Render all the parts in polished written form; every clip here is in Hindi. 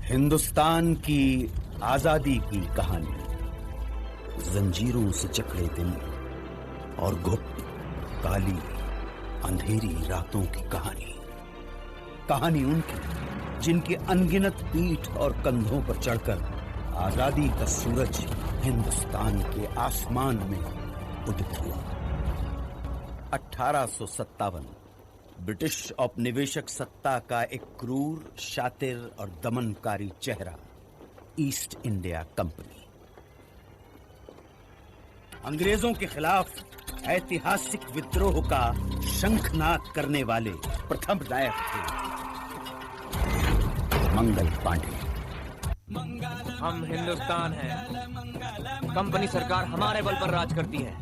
हिंदुस्तान की आजादी की कहानी, जंजीरों से जकड़े दिन और गुप्त काली अंधेरी रातों की कहानी। कहानी उनकी जिनके अनगिनत पीठ और कंधों पर चढ़कर आजादी का सूरज हिंदुस्तान के आसमान में उदित हुआ। 1857 ब्रिटिश औपनिवेशक सत्ता का एक क्रूर, शातिर और दमनकारी चेहरा, ईस्ट इंडिया कंपनी। अंग्रेजों के खिलाफ ऐतिहासिक विद्रोह का शंखनाद करने वाले प्रथम नायक थे मंगल पांडे। हम हिंदुस्तान हैं, कंपनी सरकार हमारे बल पर राज करती है।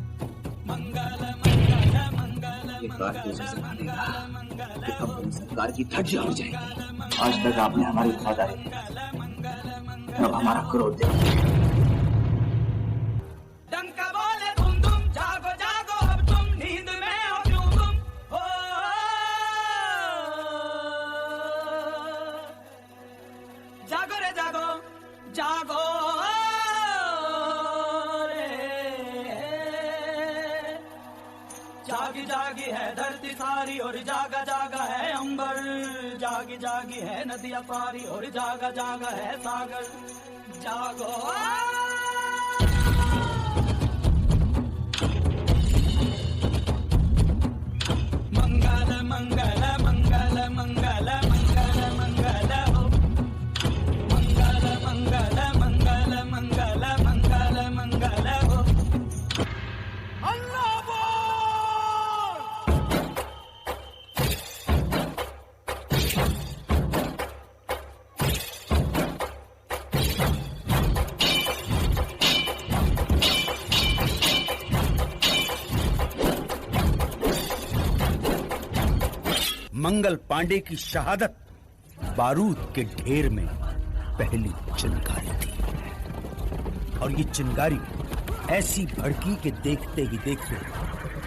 ये बात तो ऐसे मानेगा कि कंपनी सरकार की धज्जियां उड़ जाएगी। आज तक आपने हमारी वफादारी की, अब हमारा क्रोध देखिए। डंका बोले धुम धुम, जागो जागो अब तुम, नींद में हो क्यों तुम, हो जागो रे जागो, जागो जागी जागी है धरती सारी और जागा जागा है अंबर, जागी जागी है नदियां सारी और जागा जागा है सागर। जागो मंगल मंगल मंगल मंगल मंगल मंगल हो, मंगल मंगल मंगल मंगल मंगल मंगल हो। अल्लाह मंगल पांडे की शहादत बारूद के ढेर में पहली चिंगारी थी, और ये चिंगारी ऐसी भड़की कि देखते ही देखते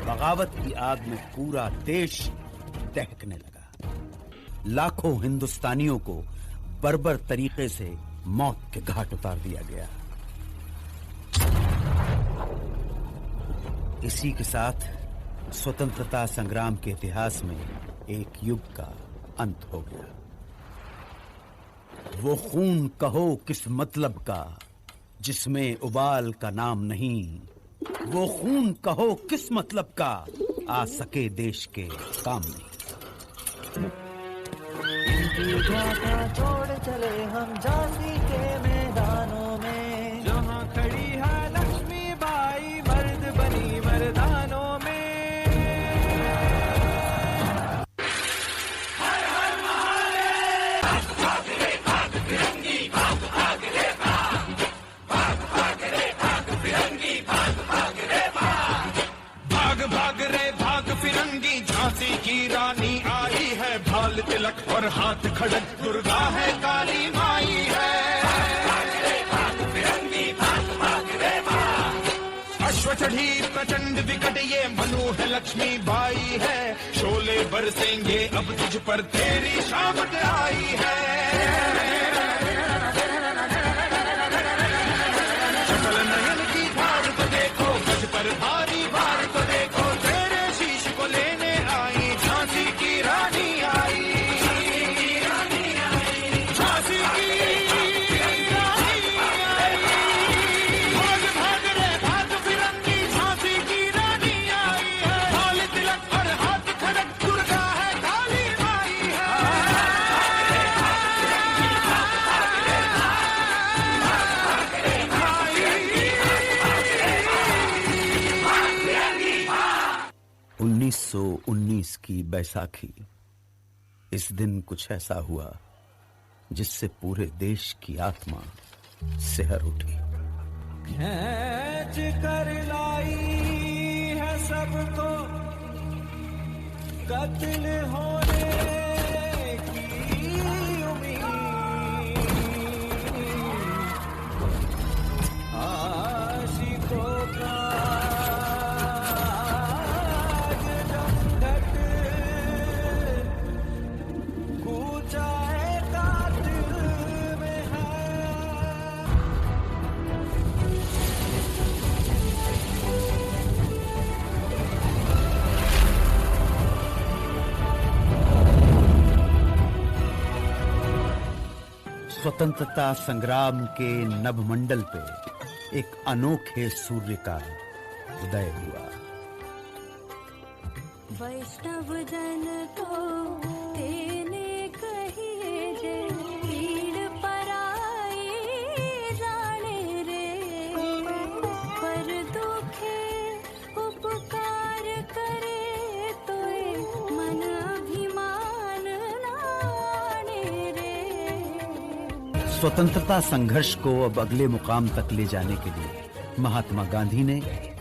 बगावत की आग में पूरा देश दहकने लगा। लाखों हिंदुस्तानियों को बर्बर तरीके से मौत के घाट उतार दिया गया। इसी के साथ स्वतंत्रता संग्राम के इतिहास में एक युग का अंत हो गया। वो खून कहो किस मतलब का जिसमें उबाल का नाम नहीं, वो खून कहो किस मतलब का आ सके देश के काम नहीं। छोड़ चले हम झांसी के मैदानों में, जहाँ खड़ी है लक्ष्मी बाई मर्द बनी मर्दानों में। झांसी की रानी आई है, भाल तिलक और हाथ खड़क, दुर्गा है काली माई है। अश्व चढ़ी प्रचंड विकट ये मनु है लक्ष्मी बाई है, शोले बरसेंगे अब तुझ पर तेरी शामत आई है। शकल नयन की धार को देखो, गज पर भारी भार को देखो, तेरे शीश को लेने आई झांसी की रानी आई। झांसी की रानी आई, भाग भाग रे भाग फिरंगी, झांसी की रानी आई है। भाल तिलक और हाथ खड़क, दुर्गा है काली माई है। उन्नीस 1919 की बैसाखी। इस दिन कुछ ऐसा हुआ जिससे पूरे देश की आत्मा सिहर उठी। खींच कर लाई है सबको कत्ल होने की उम्मीद, आशिकों का कूचा है कातिल में स्वतंत्रता संग्राम के नभमंडल पे एक अनोखे सूर्य का उदय हुआ। वैष्णव जन तो तेने कहिए जे पीड़ पराई जाने रे, पर दुखे उपकार करे तो मन अभिमान नाने रे। स्वतंत्रता संघर्ष को अब अगले मुकाम तक ले जाने के लिए महात्मा गांधी ने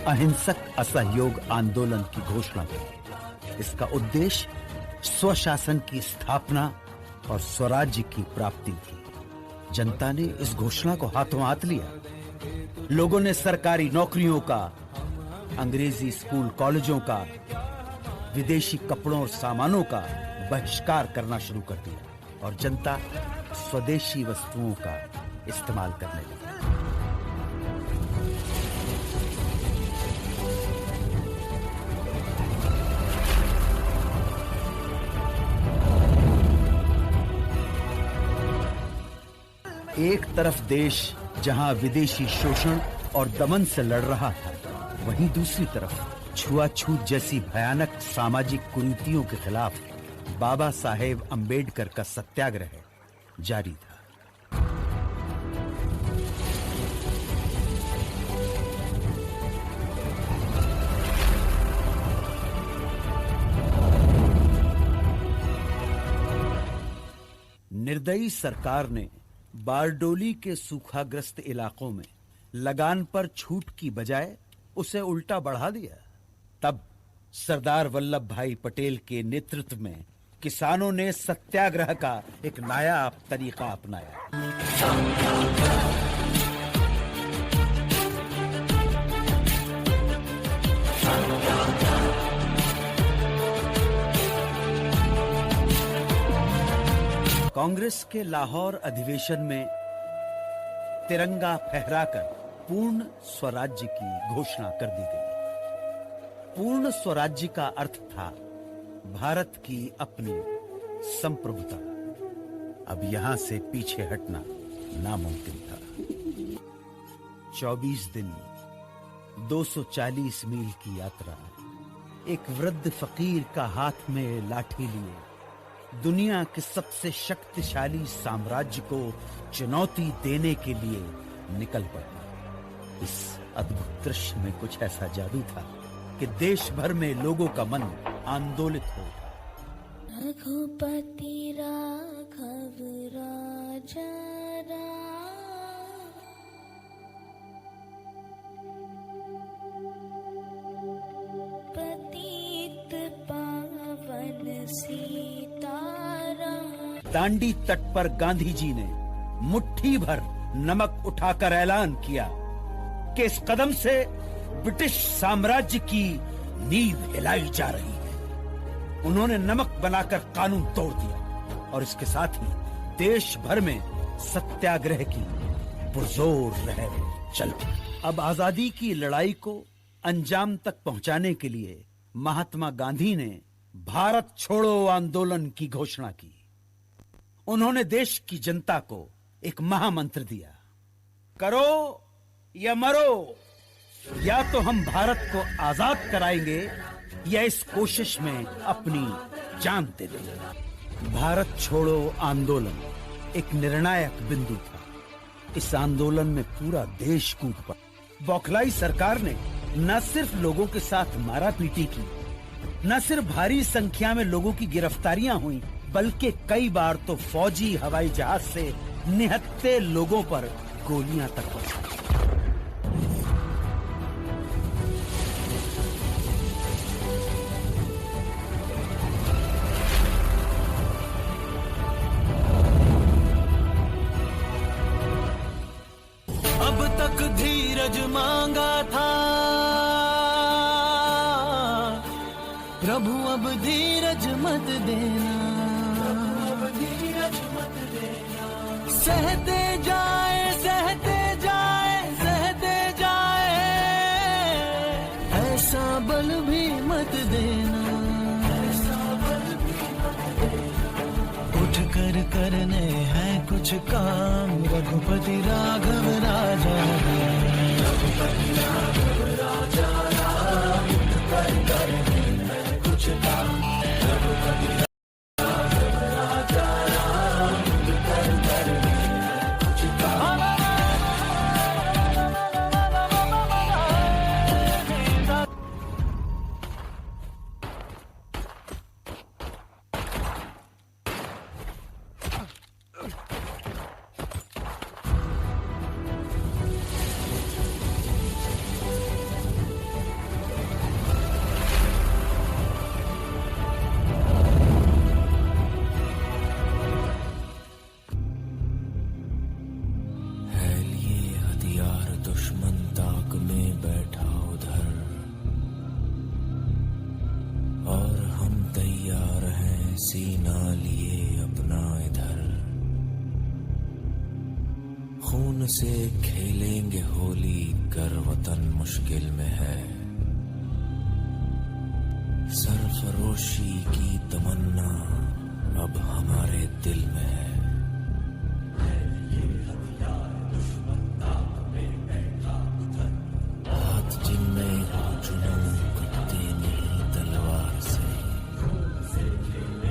अहिंसक असहयोग आंदोलन की घोषणा की। इसका उद्देश्य स्वशासन की स्थापना और स्वराज्य की प्राप्ति थी। जनता ने इस घोषणा को हाथों हाथ लिया। लोगों ने सरकारी नौकरियों का, अंग्रेजी स्कूल कॉलेजों का, विदेशी कपड़ों और सामानों का बहिष्कार करना शुरू कर दिया और जनता स्वदेशी वस्तुओं का इस्तेमाल करने लगी। एक तरफ देश जहां विदेशी शोषण और दमन से लड़ रहा था, वहीं दूसरी तरफ छुआछूत जैसी भयानक सामाजिक कुरीतियों के खिलाफ बाबा साहेब अंबेडकर का सत्याग्रह जारी था। निर्दयी सरकार ने बारडोली के सूखाग्रस्त इलाकों में लगान पर छूट की बजाय उसे उल्टा बढ़ा दिया। तब सरदार वल्लभ भाई पटेल के नेतृत्व में किसानों ने सत्याग्रह का एक नायाब तरीका अपनाया। कांग्रेस के लाहौर अधिवेशन में तिरंगा फहराकर पूर्ण स्वराज्य की घोषणा कर दी गई। पूर्ण स्वराज्य का अर्थ था भारत की अपनी संप्रभुता। अब यहां से पीछे हटना नामुमकिन था। 24 दिन 240 मील की यात्रा, एक वृद्ध फकीर का हाथ में लाठी लिए दुनिया के सबसे शक्तिशाली साम्राज्य को चुनौती देने के लिए निकल पड़े। इस अद्भुत दृश्य में कुछ ऐसा जादू था कि देश भर में लोगों का मन आंदोलित हो गया। रघुपति राघव राजा पतित पावन सीताराम। दांडी तट पर गांधी जी ने मुट्ठी भर नमक उठाकर ऐलान किया कि इस कदम से ब्रिटिश साम्राज्य की नींव हिलाई जा रही है। उन्होंने नमक बनाकर कानून तोड़ दिया और इसके साथ ही देश भर में सत्याग्रह की पुरजोर लहर चल पड़ी। अब आजादी की लड़ाई को अंजाम तक पहुंचाने के लिए महात्मा गांधी ने भारत छोड़ो आंदोलन की घोषणा की। उन्होंने देश की जनता को एक महामंत्र दिया, करो या मरो, या तो हम भारत को आजाद कराएंगे या इस कोशिश में अपनी जान दे देंगे। भारत छोड़ो आंदोलन एक निर्णायक बिंदु था। इस आंदोलन में पूरा देश कूद पड़ा। बौखलाई सरकार ने न सिर्फ लोगों के साथ मारापीटी की, न सिर्फ भारी संख्या में लोगों की गिरफ्तारियां हुई, बल्कि कई बार तो फौजी हवाई जहाज से निहत्थे लोगों पर गोलियां तक पड़ी। अब तक धीरज मांगा था प्रभु, अब धीरज मत देना। सहते जाए सहते जाए सहते जाए, ऐसा बल भी मत देना। उठ कर करने हैं कुछ कुछ काम रघुपति राघव राजा रघुपति राघव राजा राम कर कर मैं कुछ काम रघुपति राघव राजा राम कर कर मैं कुछ काम। दुश्मन ताक में बैठा उधर और हम तैयार हैं सीना लिए अपना इधर। खून से खेलेंगे होली कर वतन मुश्किल में है। सरफरोशी की तमन्ना अब हमारे दिल में है।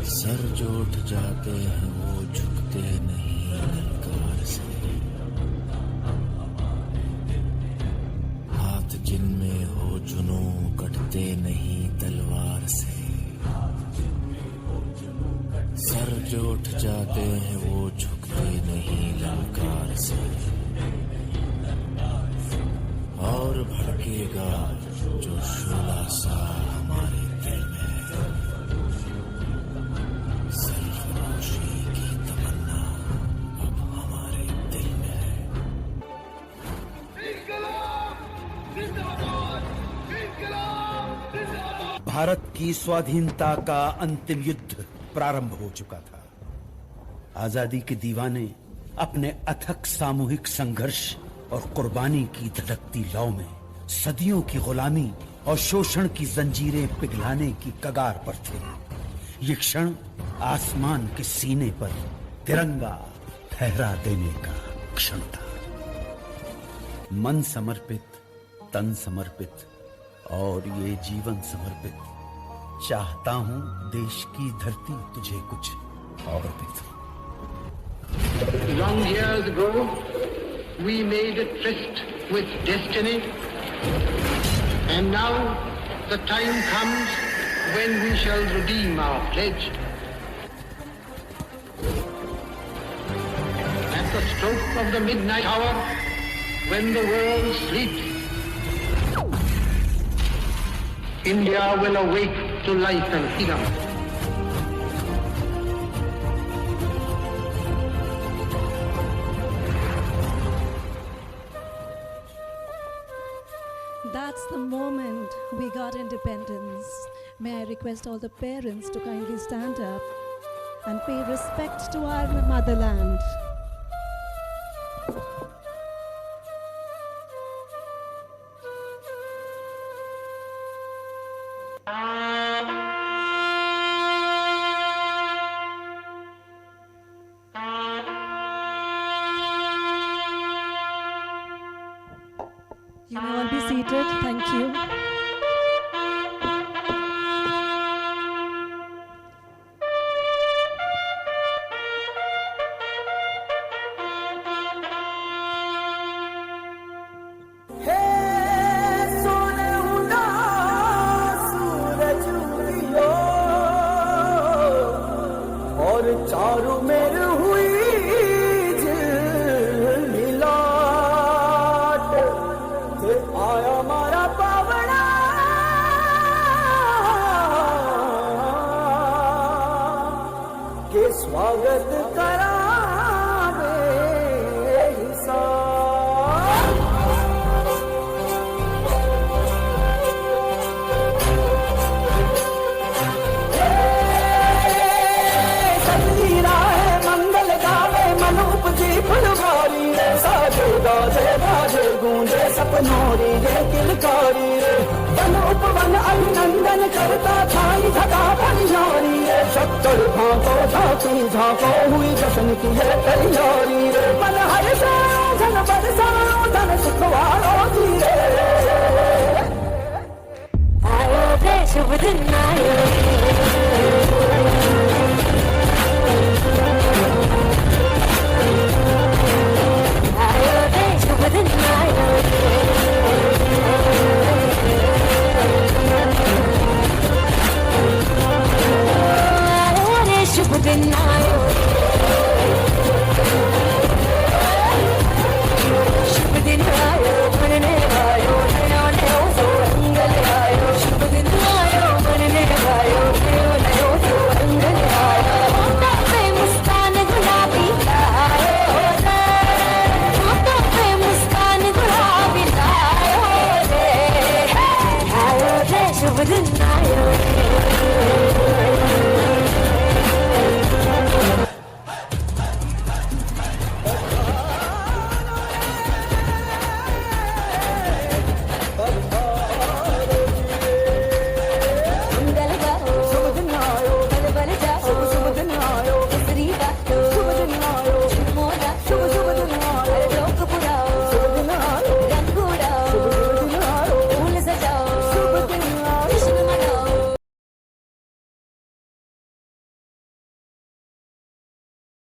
सर जो उठ जाते हैं वो झुकते नहीं ललकार से। हाथ जिनमें हो जुनूं कटते नहीं तलवार से। सर जो उठ जाते हैं वो झुकते नहीं ललकार से। और भड़केगा जो शोला सा हमारे दिल में है। सरफरोशी की तमन्ना अब हमारे दिल में है। भारत की स्वाधीनता का अंतिम युद्ध प्रारंभ हो चुका था। आजादी के दीवाने अपने अथक सामूहिक संघर्ष और कुर्बानी की धड़कती लौ में सदियों की गुलामी और शोषण की जंजीरें पिघलाने की कगार पर थे। ये क्षण आसमान के सीने पर तिरंगा फहरा देने का क्षण था। मन समर्पित, तन समर्पित और ये जीवन समर्पित, चाहता हूं देश की धरती तुझे कुछ और दे दूं। Long years ago, we made a tryst with destiny, and now the time comes when we shall redeem our pledge. At the stroke of the midnight hour, when the world sleeps, India will awake to life and freedom. That's the moment we got independence. May I request all the parents to kindly stand up and pay respect to our motherland. You may all be seated. Thank you. चारों मेर हुई मिलाट ते आया मारा पावना के स्वागत करा गूंजे सपनोरी रे किलकारी रे वन उपवन अभिनंदन करता छाई धगा बनियारी रे शक्कर झांको झांकी झांको हुई जश्न की है तैयारी रे मन हर से धन बरसाओ धन सुखवारो धीरे आयो रे शुभ दिन आयो